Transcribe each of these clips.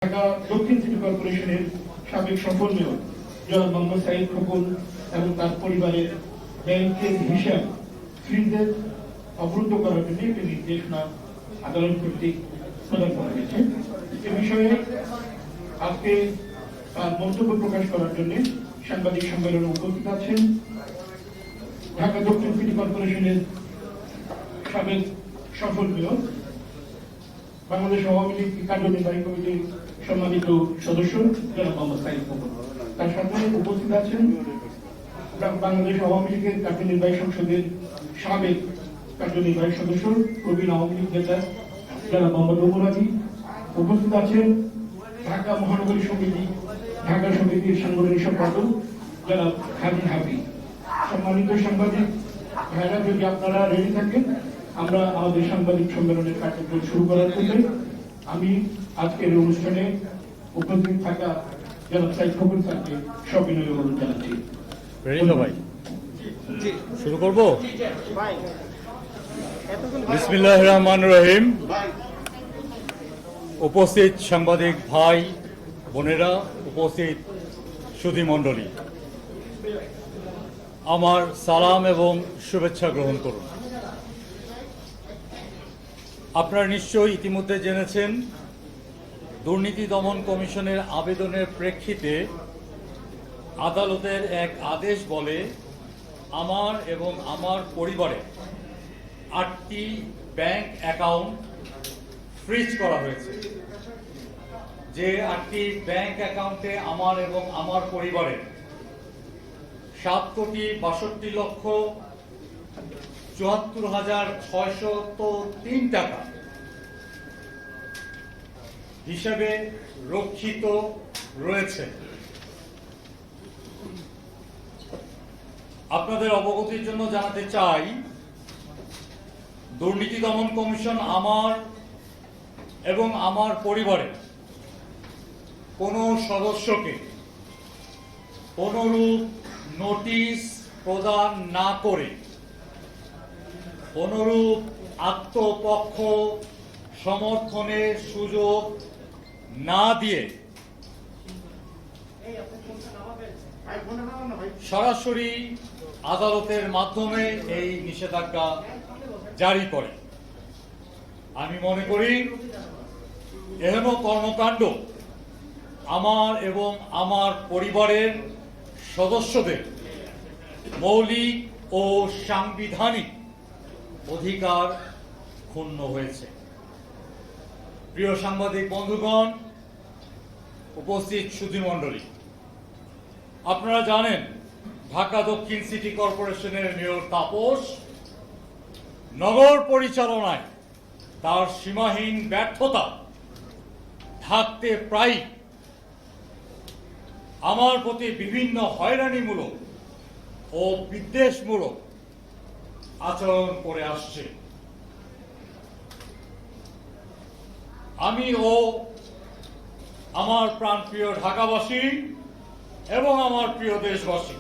ঢাকা দক্ষিণ সিটি কর্পোরেশনের সাবেক সফল মেয়র জনাব মোহাম্মদ সাইদ খোকন এবং তার পরিবারের ব্যাংকের হিসাব ফ্রিজের অবরুদ্ধ করার জন্য একটি নির্দেশনা আদালত কর্তৃক প্রদান করা হয়েছে। এ বিষয়ে আজকে তার মন্তব্য প্রকাশ করার জন্য সাংবাদিক সম্মেলনে উপস্থিত আছেন ঢাকা দক্ষিণ সিটি কর্পোরেশনের সাবেক সফল মেয়র, বাংলাদেশ আওয়ামী লীগ কার্যনির্বাহী কমিটির সম্মানিত সদস্য জনাব মোহাম্মদ সাইদ খোকন। তার সাথে উপস্থিত আছেন বাংলাদেশ আওয়ামী লীগের কার্যনির্বাহী সংসদের সাবেক কার্যনির্বাহী সদস্য প্রবীণ আওয়ামী লীগ নেতা জনাব মোহাম্মদ ওমর আলী। উপস্থিত আছেন ঢাকা মহানগরী সমিতি ঢাকা সমিতির সাংগঠনিক সম্পাদক জনাব হাজি হাফিজ। সম্মানিত সাংবাদিক ভাইরা, যদি আপনারা রেডি থাকেন আমরা আমাদের সাংবাদিক সম্মেলনের কার্যক্রম শুরু করার পূর্বে আমি আজকের অনুষ্ঠানে উপস্থিত থাকা জনাব সাইদ খোকন স্যারকে সবিনয় অনুরোধ জানাচ্ছি। শুরু করব। বিসমিল্লাহির রহমানির রহিম। উপস্থিত সাংবাদিক ভাই বোনেরা, উপস্থিত সুধী মণ্ডলী, আমার সালাম এবং শুভেচ্ছা গ্রহণ করুন। আপনারা নিশ্চয়ই ইতিমধ্যে জেনেছেন, দুর্নীতি দমন কমিশনের আবেদনের প্রেক্ষিতে আদালতের এক আদেশ বলে আমার এবং আমার পরিবারের 8টি ব্যাংক অ্যাকাউন্ট ফ্রিজ করা হয়েছে। যে 8টি ব্যাংক অ্যাকাউন্টে আমার এবং আমার পরিবারের 7,62,74,603 টাকা হিসাবে রক্ষিত রয়েছে। আপনাদের অবগতির জন্য জানাতে চাই, দুর্নীতি দমন কমিশন আমার এবং আমার পরিবারের কোনো সদস্যকে কোনরূপ নোটিশ প্রদান না করে, কোনরূপ আত্মপক্ষ সমর্থনের সুযোগ না দিয়ে সরাসরি আদালতের মাধ্যমে এই নিষেধাজ্ঞা জারি করে। আমি মনে করি এহেন কর্মকাণ্ড আমার এবং আমার পরিবারের সদস্যদের মৌলিক ও সাংবিধানিক অধিকার ক্ষুণ্ণ হয়েছে। প্রিয় সাংবাদিক বন্ধুগণ, উপস্থিত সুধীমণ্ডলী, আপনারা জানেন ঢাকা দক্ষিণ সিটি কর্পোরেশনের মেয়র তাপস নগর পরিচালনায় তার সীমাহীন ব্যর্থতা থাকতে প্রায় আমার প্রতি বিভিন্ন হয়রানিমূলক ও বিদ্বেষমূলক আচরণ করে আসছে। আমি ও আমার প্রাণপ্রিয় ঢাকাবাসী এবং আমার প্রিয় দেশবাসী,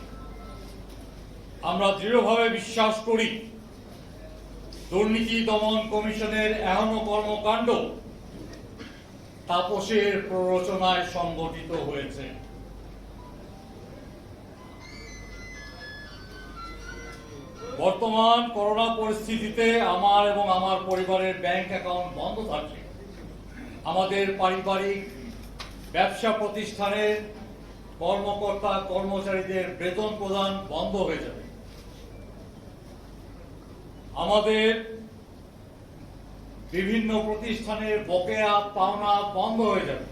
আমরা দৃঢ়ভাবে বিশ্বাস করি দুর্নীতি দমন কমিশনের এহেন কর্মকাণ্ড তাপসের প্ররোচনায় সংগঠিত হয়েছে। বর্তমান করোনা পরিস্থিতিতে আমার এবং আমার পরিবারের ব্যাংক অ্যাকাউন্ট বন্ধ থাকলে আমাদের পারিবারিক ব্যবসা প্রতিষ্ঠানের কর্মকর্তা কর্মচারীদের বেতন প্রদান বন্ধ হয়ে যাবে। আমাদের বিভিন্ন প্রতিষ্ঠানের বকেয়া পাওনা বন্ধ হয়ে যাবে।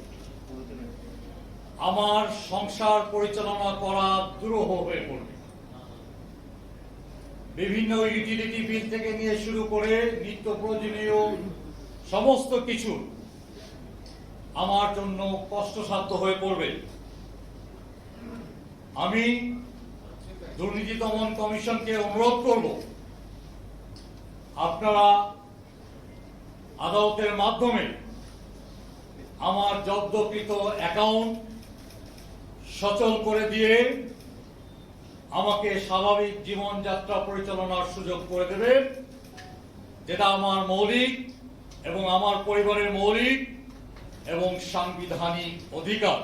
আমার সংসার পরিচালনা করা দুরূহ হয়ে পড়বে। বিভিন্ন ইউটিলিটি বিল থেকে নিয়ে শুরু করে নিত্য প্রয়োজনীয় সমস্ত কিছু আমার জন্য কষ্টসাধ্য হয়ে পড়বে। আমি দুর্নীতি দমন কমিশনকে অনুরোধ করব, আপনারা আদালতের মাধ্যমে আমার জব্দকৃত অ্যাকাউন্ট সচল করে দিয়ে আমাকে স্বাভাবিক জীবনযাত্রা পরিচালনার সুযোগ করে দেবেন, যেটা আমার মৌলিক এবং আমার পরিবারের মৌলিক এবং সাংবিধানিক অধিকার।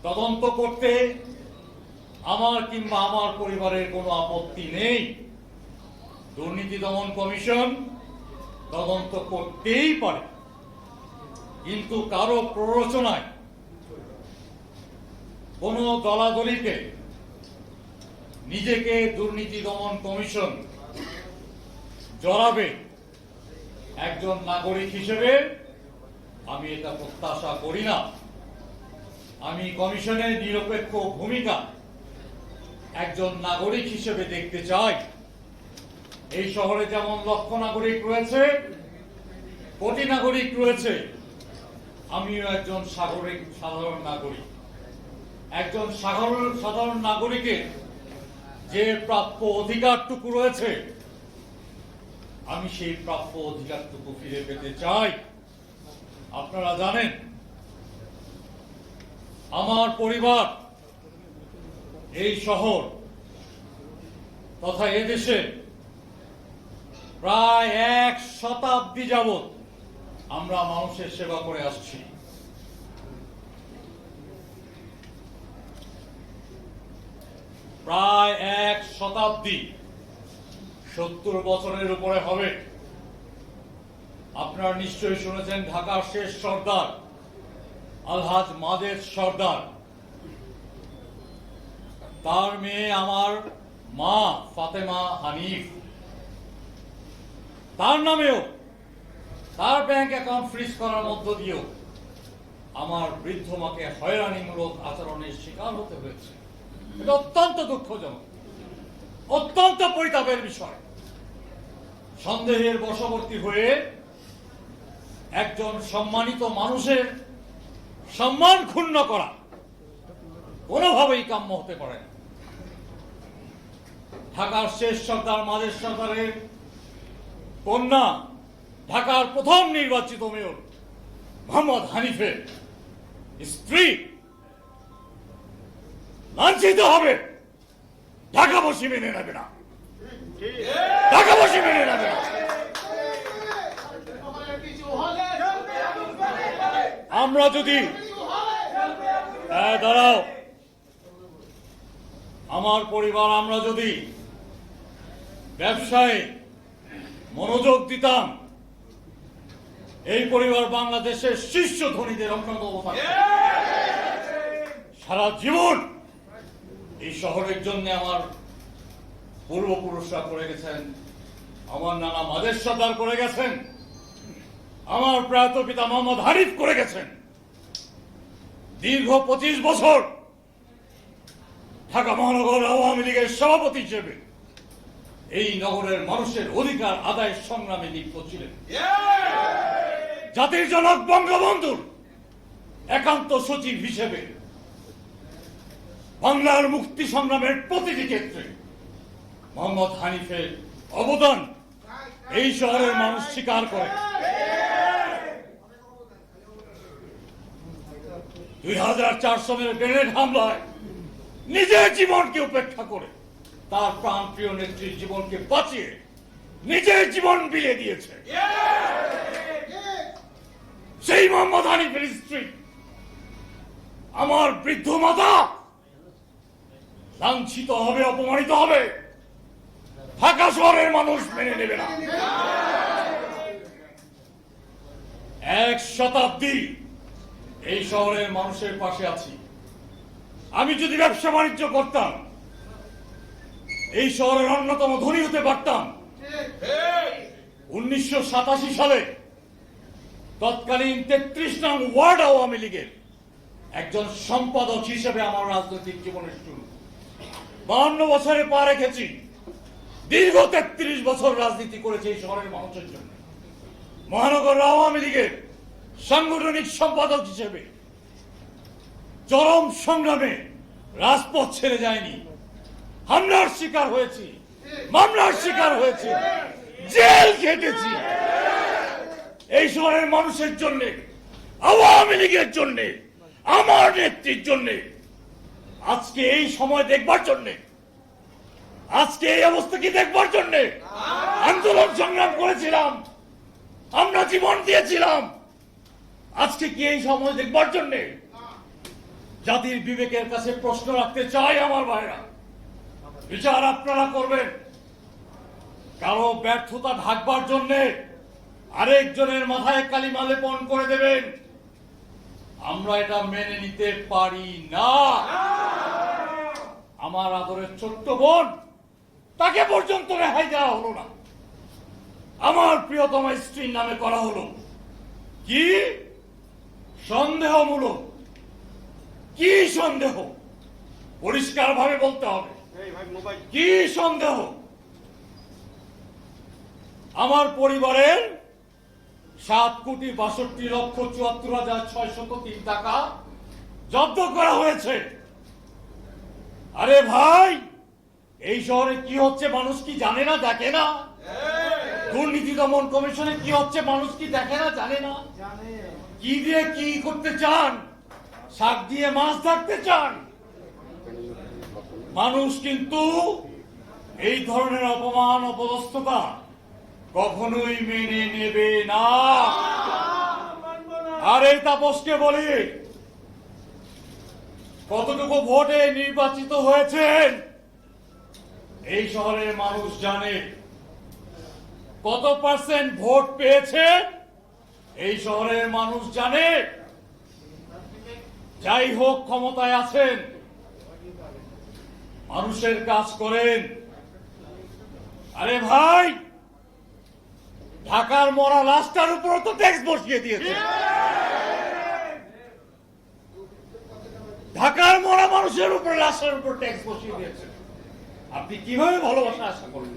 তদন্ত করতে আমার কিংবা আমার পরিবারের কোনো আপত্তি নেই। দুর্নীতি দমন কমিশন তদন্ত করতেই পারে, কিন্তু কারো প্ররোচনায় কোন দলাদলিতে নিজেকে দুর্নীতি দমন কমিশন জড়াবে একজন নাগরিক হিসেবে আমি এটা প্রত্যাশা করি না। আমি কমিশনের নিরপেক্ষ ভূমিকা একজন নাগরিক হিসেবে দেখতে চাই। এই শহরে যেমন লক্ষ নাগরিক রয়েছে, কোটি নাগরিক রয়েছে, আমিও একজন সাধারণ নাগরিক। একজন সাধারণ নাগরিকের যে প্রাপ্য অধিকারটুকু রয়েছে, আমি সেই প্রাপ্য অধিকারটুকু ফিরে পেতে চাই। আপনারা জানেন, আমার পরিবার এই শহর তথা এদেশে প্রায় 1 শতাব্দী যাবৎ আমরা মানুষের সেবা করে আসছি। প্রায় 1 শতাব্দী, 70 বছরের উপরে হবে। আপনারা নিশ্চয়ই শুনেছেন ঢাকার শেষ সর্দার আলহাজ মাদের সর্দার, তার মেয়ে আমার মা ফাতেমা হানিফ, তার নামেও তার ব্যাংক অ্যাকাউন্ট ফ্রিজ করার মধ্য দিয়েও আমার বৃদ্ধ মাকে হয়রানিমূলক আচরণের শিকার হতে হয়েছে। এটা অত্যন্ত দুঃখজনক, অত্যন্ত পরিতাপের বিষয়। সন্দেহের বশবর্তী হয়ে একজন সম্মানিত মানুষের সম্মান ক্ষুণ্ণ করা কোনোভাবেই কাম্য হতে পারে না। ঢাকার শেষ সর্দার মাদের সর্দারের কন্যা, ঢাকার প্রথম নির্বাচিত মেয়র মোহাম্মদ হানিফের স্ত্রী লাঞ্ছিত হবে, ঢাকাবাসী মেনে নেবে না, ঢাকাবাসী মেনে নেবে না। আমরা যদি দাঁড়াও, আমার পরিবার আমরা যদি ব্যবসায় মনোযোগ দিতাম, এই পরিবার বাংলাদেশের শীর্ষ ধনীদের অন্যতম থাকত। সারা জীবন এই শহরের জন্য আমার পূর্বপুরুষরা করে গেছেন, আমার নানা মাদের সর্দার করে গেছেন, আমার প্রয়াত পিতা মোহাম্মদ হানিফ করে গেছেন। দীর্ঘ 25 বছর ঢাকা মহানগর আওয়ামী লীগের সভাপতি হিসেবে এই নগরের মানুষের অধিকার আদায়ের সংগ্রামে লিপ্ত ছিলেন। জাতির জনক বঙ্গবন্ধুর একান্ত সচিব হিসেবে বাংলার মুক্তি সংগ্রামের প্রতিটি ক্ষেত্রে মোহাম্মদ হানিফের অবদান এই শহরের মানুষ স্বীকার করে। 2004 সালের গ্রেনেড হামলায় নিজের জীবনকে উপেক্ষা করে তার প্রাণপ্রিয় নেত্রীর জীবনকে বাঁচিয়ে নিজের জীবন বিলিয়ে দিয়েছে। সেই মোহাম্মদ হানিফের স্ত্রী আমার বৃদ্ধ মাতা লাঞ্ছিত হবে, অপমানিত হবে, ঢাকা শহরের মানুষ মেনে নেবে না। 1 শতাব্দী এই শহরের মানুষের পাশে আছি। আমি যদি ব্যবসা বাণিজ্য করতাম, এই শহরের অন্যতম ধনী হতে পারতাম। 1987 সালে তৎকালীন 33 নং ওয়ার্ড আওয়ামী লীগের একজন সম্পাদক হিসেবে আমার রাজনৈতিক জীবনের শুরু। 52 বছরে পা রেখেছি, দীর্ঘ 33 বছর রাজনীতি করেছে এই শহরের মানুষের জন্য। মহানগর আওয়ামী লীগের সাংগঠনিক সম্পাদক হিসেবে চরম সংগ্রামে রাজপথ ছেড়ে যায়নি। হামলার শিকার হয়েছি, মামলার শিকার হয়েছি, জেল খেটেছি। এই শহরের মানুষের জন্য, আওয়ামী লীগের জন্য, আমার নেত্রীর জন্য আজকে এই সময় দেখবার জন্য, আজকে এই অবস্থা কি দেখবার জন্য আন্দোলন সংগ্রাম করেছিলাম, আমরা জীবন দিয়েছিলাম। আজকে কি এই সময় দেখবার জন্যে জাতির বিবেকের কাছে প্রশ্ন রাখতে চাই আমার ভাইরা, বিচার আপনারা করবেন। কারো ব্যর্থতা ঢাকবার জন্যে আরেকজনের মাথায় কালিমা লেপন করে দেবেন, আমরা এটা মেনে নিতে পারি না। আমার আদরের ছোট্ট বোন, তাকে পর্যন্ত রেহাই দেওয়া হলো না। আমার প্রিয়তম স্ত্রীর নামে করা হলো কি সন্দেহমূলক। কি সন্দেহ? পরিষ্কার ভাবে বলতে হবে কি সন্দেহ। আমার পরিবারের 7,62,74,603 টাকা জব্দ করা হয়েছে। আরে ভাই, এই শহরে কি হচ্ছে মানুষ কি জানে না, দেখে না? দুর্নীতি দমন কমিশনে কি হচ্ছে মানুষ কি দেখে না, জানে না? কি দিয়ে কি করতে চান? শাক দিয়ে মাছ ধরতে চান? মানুষ কিন্তু এই ধরনের অপমান অপদস্থতা কখনোই মেনে নেবে না। আর এই তাপসকে বলি, কতটুকু ভোটে নির্বাচিত হয়েছেন এই শহরের মানুষ জানে। কত পার্সেন্ট ভোট পেয়েছেন এই শহরের মানুষ জানে। যাই হোক, ক্ষমতায় আছেন, মানুষের কাজ করেন। আরে ভাই, ঢাকার মরা লাশটার উপর তো ট্যাক্স বসিয়ে দিয়েছে। ঢাকার মরা মানুষের উপর, লাশের উপর ট্যাক্স বসিয়ে দিয়েছে। আপনি কিভাবে ভালোবাসা আশা করেন?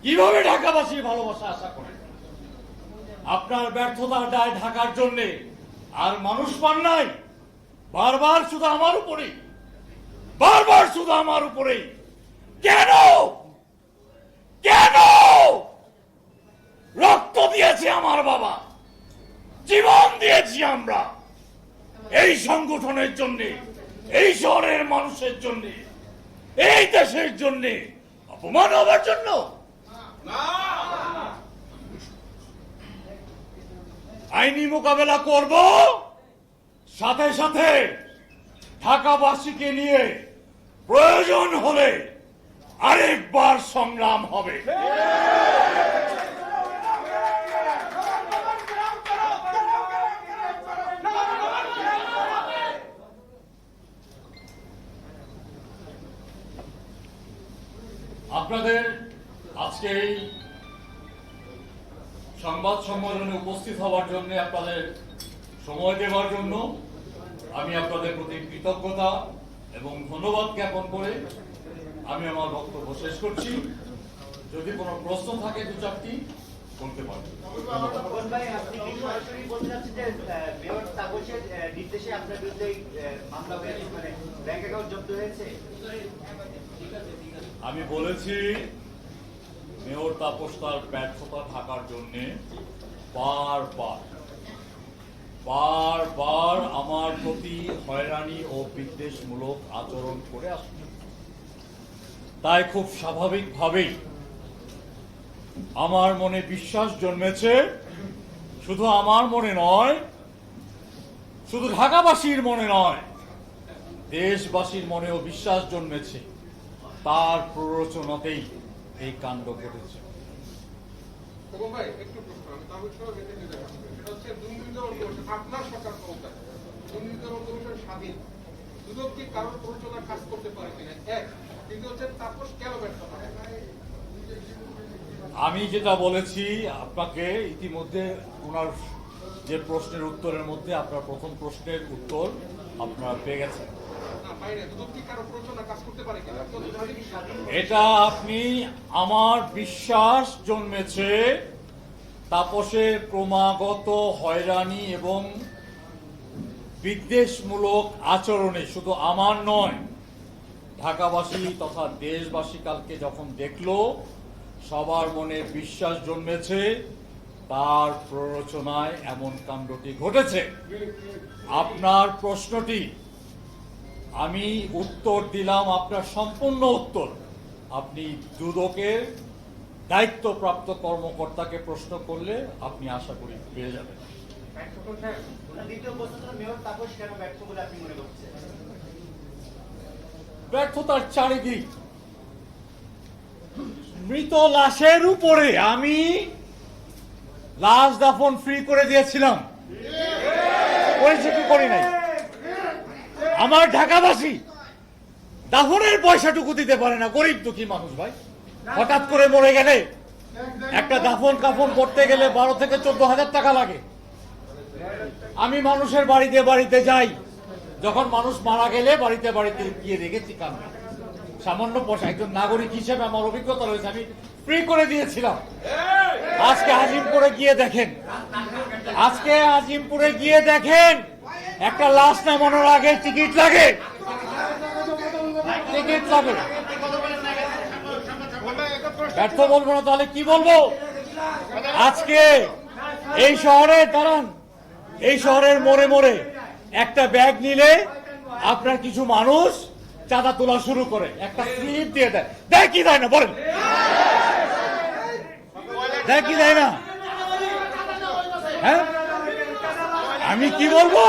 কিভাবে ঢাকাবাসীর ভালোবাসা আশা করেন? আপনার ব্যর্থতার দায় ঢাকার জন্য আর মানুষ পান নাই। বারবার শুধু আমার উপরেই, বারবার শুধু আমার উপরেই। কেন? কেন? রক্ত দিয়েছে আমার বাবা, জীবন দিয়েছি আমরা এই সংগঠনের জন্য, এই শহরের মানুষের জন্য, এই দেশের জন্য। অপমান হবার জন্য? আইনি মোকাবেলা করব, সাথে সাথে ঢাকাবাসীকে নিয়ে প্রয়োজন হলে আরেকবার সংগ্রাম হবে। আপনাদের আজকে এই সংবাদ সম্মেলনে উপস্থিত হওয়ার জন্য, আপনাদের সময় দেওয়ার জন্য আমি আপনাদের প্রতি কৃতজ্ঞতা এবং ধন্যবাদ জ্ঞাপন করে আমি আমার বক্তব্য শেষ করছি। যদি কোনো প্রশ্ন থাকে দু চারটি করতে পারেন। আমি বলেছি, মেয়র তাপস তার ব্যর্থতা থাকার জন্য বারবার বারবার আমার প্রতি হয়রানি ও বিদ্বেষমূলক আচরণ করে আসছে। তাই খুব স্বাভাবিকভাবেই আমার মনে বিশ্বাস জন্মেছে। শুধু আমার মনে নয়, শুধু ঢাকাবাসীর মনে নয়, দেশবাসীর মনেও বিশ্বাস জন্মেছে। তার প্ররোচনাতেই এই কাণ্ড ঘটেছে। আপনার সরকার ক্ষমতায়, দুর্নীতি দমন কমিশন স্বাধীন, দুদক কি কারোর প্ররোচনা কাজ করতে পারে কিনা? এক, দ্বিতীয় হচ্ছে তাপস কেন ব্যর্থ হয়? আমি যেটা বলেছি আপনাকে ইতিমধ্যে, ওনার যে প্রশ্নের উত্তরের মধ্যে আপনার প্রথম প্রশ্নের উত্তর আপনারা পেয়ে গেছেন। এটা আপনি, আমার বিশ্বাস জন্মেছে তাপসের ক্রমাগত হয়রানি এবং বিদ্বেষমূলক আচরণে। শুধু আমার নয়, ঢাকাবাসী তথা দেশবাসী কালকে যখন দেখলো, সবার মনে বিশ্বাস জন্মেছে তার প্ররোচনায় এমন কাণ্ডটি ঘটেছে। আপনার প্রশ্নটি আমি উত্তর দিলাম, আপনার সম্পূর্ণ উত্তর আপনি দুদকের দায়িত্বপ্রাপ্ত কর্মকর্তাকে প্রশ্ন করলে আপনি আশা করি পেয়ে যাবেন। খোকন সাহেব, দ্বিতীয় প্রশ্ন হলো মেয়র তাপস কেন ব্যর্থ বলে আপনি মনে করছেন? ব্যর্থতার চারিদিক, মৃত লাশের উপরে আমি লাশ দাফন ফ্রি করে দিয়েছিলাম, করেছি কি করি নাই? আমার ঢাকাবাসী দাফনের পয়সাটুকু দিতে পারে না, গরিব দুঃখী মানুষ ভাই। হঠাৎ করে মরে গেলে একটা দাফন কাফন করতে গেলে 12 থেকে 14,000 টাকা লাগে। আমি মানুষের বাড়িতে বাড়িতে যাই, যখন মানুষ মারা গেলে বাড়িতে বাড়িতে গিয়ে দেখেছি কান্না। সামান্য পয়সা, একজন নাগরিক হিসেবে আমার অভিজ্ঞতা রয়েছে, আমি ফ্রি করে দিয়েছিলাম। আজকে আজিমপুরে গিয়ে দেখেন, একটা লাশ নামানোর আগে টিকিট লাগে। ব্যর্থ বলবো না তাহলে কি বলবো? আজকে এই শহরে দাঁড়ান, এই শহরের মোড়ে মোড়ে একটা ব্যাগ নিলে আপনার কিছু মানুষ চাঁদা তোলা শুরু করে, একটা স্লিপ দিয়ে দেয়। দেয় কি দেয় না বলেন? দেয় কি দেয় না? হ্যাঁ, আমি কি বলবো?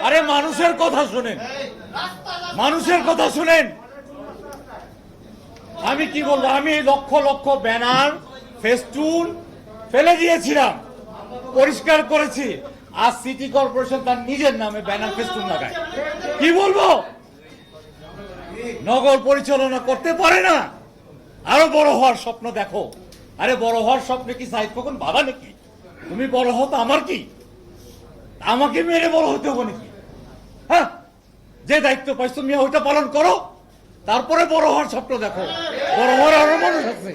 আরে মানুষের কথা শুনেন, মানুষের কথা শুনেন। আমি কি বলবো? আমি লক্ষ লক্ষ ব্যানার ফেস্টুন ফেলে দিয়েছিলাম, পরিষ্কার করেছি। আজ সিটি কর্পোরেশন তার নিজের নামে ব্যানার ফেস্টুন লাগায়। কি বলবো? নগর পরিচালনা করতে পারে না, আরো বড় হওয়ার স্বপ্ন দেখো। আরে বড় হওয়ার স্বপ্নে কি সাইদ খোকন বাধা নাকি? তুমি বড় হও তো আমার কি? আমাকে মেরে বড় হতে হবে নাকি? হ্যাঁ, যে দায়িত্ব পাইছো তুমি ওইটা পালন করো, তারপরে বড় হওয়ার স্বপ্ন দেখো। বড় হওয়ার আরো মানুষ আছে।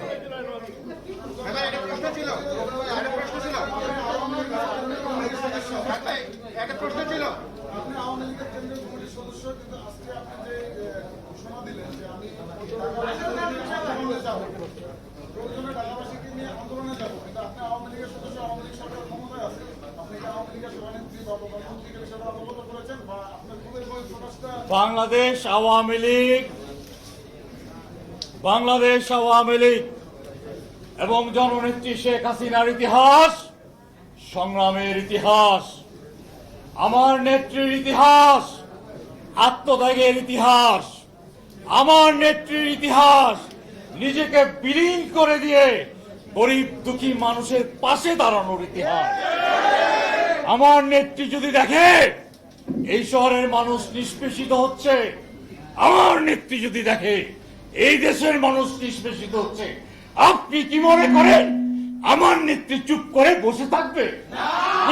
একটা প্রশ্ন ছিল, আপনি আওয়ামী লীগের কেন্দ্রীয় কমিটির সদস্য, কিন্তু আজকে আপনি যে ঘোষণা দিলেন যে আমি আন্দোলনে যাব, প্রয়োজনে ঢাকাবাসীকে নিয়ে আন্দোলনে যাব, কিন্তু আপনি আওয়ামী লীগের সদস্য, আওয়ামী লীগ সরকার ক্ষমতায় আছে, আপনি কি আওয়ামী লীগের সভানেত্রী বা প্রধানমন্ত্রী হিসেবে অবগত করেছেন, বা আপনার খুবই বই প্রকাশটা? বাংলাদেশ আওয়ামী লীগ এবং জননেত্রী শেখ হাসিনার ইতিহাস সংগ্রামের ইতিহাস, আমার নেত্রীর ইতিহাস আত্মত্যাগের ইতিহাস, আমার নেত্রীর ইতিহাস নিজেকে বিলীন করে দিয়ে গরিব দুঃখী মানুষের পাশে দাঁড়ানোর ইতিহাস। আমার নেত্রী যদি দেখে এই শহরের মানুষ নিষ্পেষিত হচ্ছে, আমার নেত্রী যদি দেখে এই দেশের মানুষ নিষ্পেষিত হচ্ছে, আপনি কি মনে করেন আমার নেত্রী চুপ করে বসে থাকবে?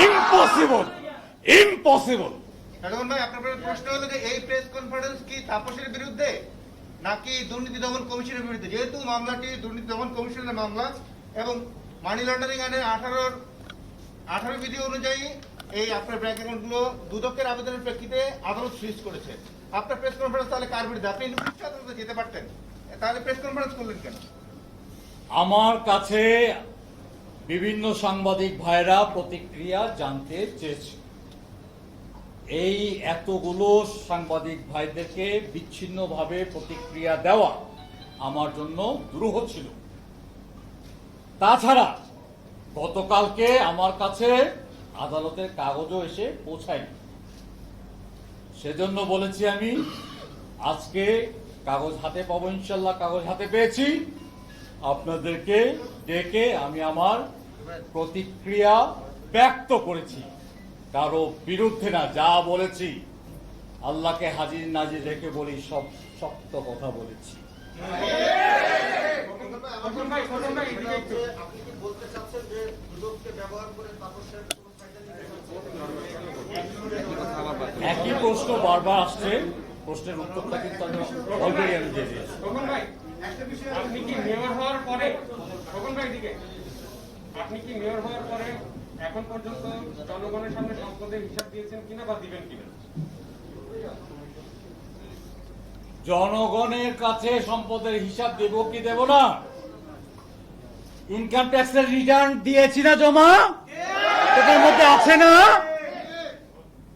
Impossible, impossible. এখন ভাই আপনার প্রশ্ন হলো যে এই প্রেস কনফারেন্স কি তাপসের বিরুদ্ধে নাকি দুর্নীতি দমন কমিশনের বিরুদ্ধে? যেহেতু মামলাটি দুর্নীতি দমন কমিশনের মামলা এবং মানি লন্ডারিং আইনের 18 বিধি অনুযায়ী এই আপনার ব্যাংক অ্যাকাউন্টগুলো দুদকের আবেদনের প্রেক্ষিতে আদালত ফ্রিজ করেছে। আপনার প্রেস কনফারেন্স তাহলে কার বিরুদ্ধে? আপনি উচ্চ আদালতে যেতে পারতেন, তাহলে প্রেস কনফারেন্স করলেন কেন? আমার কাছে বিভিন্ন সাংবাদিক ভাইরা প্রতিক্রিয়া জানতে চেয়েছে। এই এতগুলো সাংবাদিক ভাইদেরকে বিচ্ছিন্নভাবে প্রতিক্রিয়া দেওয়া আমার জন্য দুরূহ ছিল। তাছাড়া গতকালকে আমার কাছে আদালতের কাগজও এসে পৌঁছায়নি, সেজন্য বলেছি আমি আজকে কাগজ হাতে পাবো। ইনশাল্লাহ কাগজ হাতে পেয়েছি, আপনাদেরকে ডেকে আমি আমার প্রতিক্রিয়া ব্যক্ত করেছি, কারো বিরুদ্ধে না। যা বলেছি আল্লাহকে হাজির নাজির রেখে বলি, সব শক্ত কথা বলেছি। আপনি কি বলতে চাচ্ছেন যে দুদককে ব্যবহার করে তাপসের কোনো ফায়দা নিতে? একই প্রশ্ন বারবার আসছে, প্রশ্নের উত্তরটা কিন্তু আমি অলরেডি আমি দিয়ে দিয়েছি। খোকন ভাই, আপনি কি মেয়র হওয়ার পরে, খোকন ভাই দিকে, আপনি কি মেয়র হওয়ার পরে এখন পর্যন্ত জনগণের সামনে সম্পদের হিসাব দিয়েছেন কিনা বা দিবেন কিনা? জনগণের কাছে সম্পদের হিসাব দেব কি দেব না? ইনকাম ট্যাক্সের রিটার্ন দিয়েছি না জমা? এটার মধ্যে আছে না?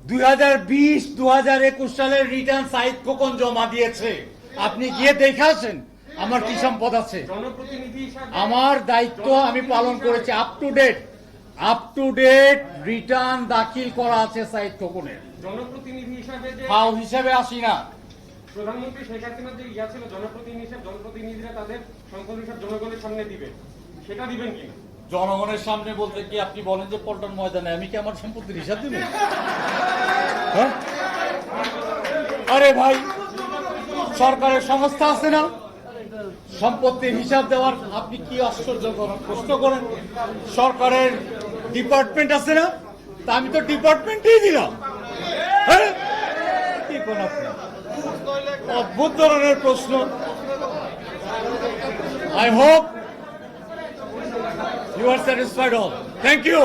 2020-2021 সালের রিটার্ন সাইদ খোকন জমা দিয়েছে, আপনি গিয়ে দেখে আসেন আমার কি সম্পদ আছে। জনপ্রতিনিধি হিসাবে আমার দায়িত্ব আমি পালন করেছি up to date. Up to date return দাখিল করা আছে সাইদ খোকনের। জনপ্রতিনিধি হিসাবে যে ফাও হিসাবে আসি না। প্রধানমন্ত্রী শেখ হাসিনার যে ইয়া ছিল জনপ্রতিনিধিরা তাদের সম্পদ হিসাব জনগণের সামনে দিবে, সেটা দিবেন কিনা? জনগণের সামনে বলতে কি আপনি বলেন যে পল্টন ময়দানে আমি কি আমার সম্পত্তির হিসাব দিব? হ্যাঁ? আরে ভাই, সরকারের সংস্থা আছে না, সম্পত্তির হিসাব দেওয়ার আপনি কি আশ্চর্য প্রশ্ন করেন? সরকারের ডিপার্টমেন্ট আছে না, তা আমি তো ডিপার্টমেন্টেই দিলাম। হ্যাঁ, কি কোন আপনি অদ্ভুত ধরনের প্রশ্ন। I hope you are satisfied all. Thank you.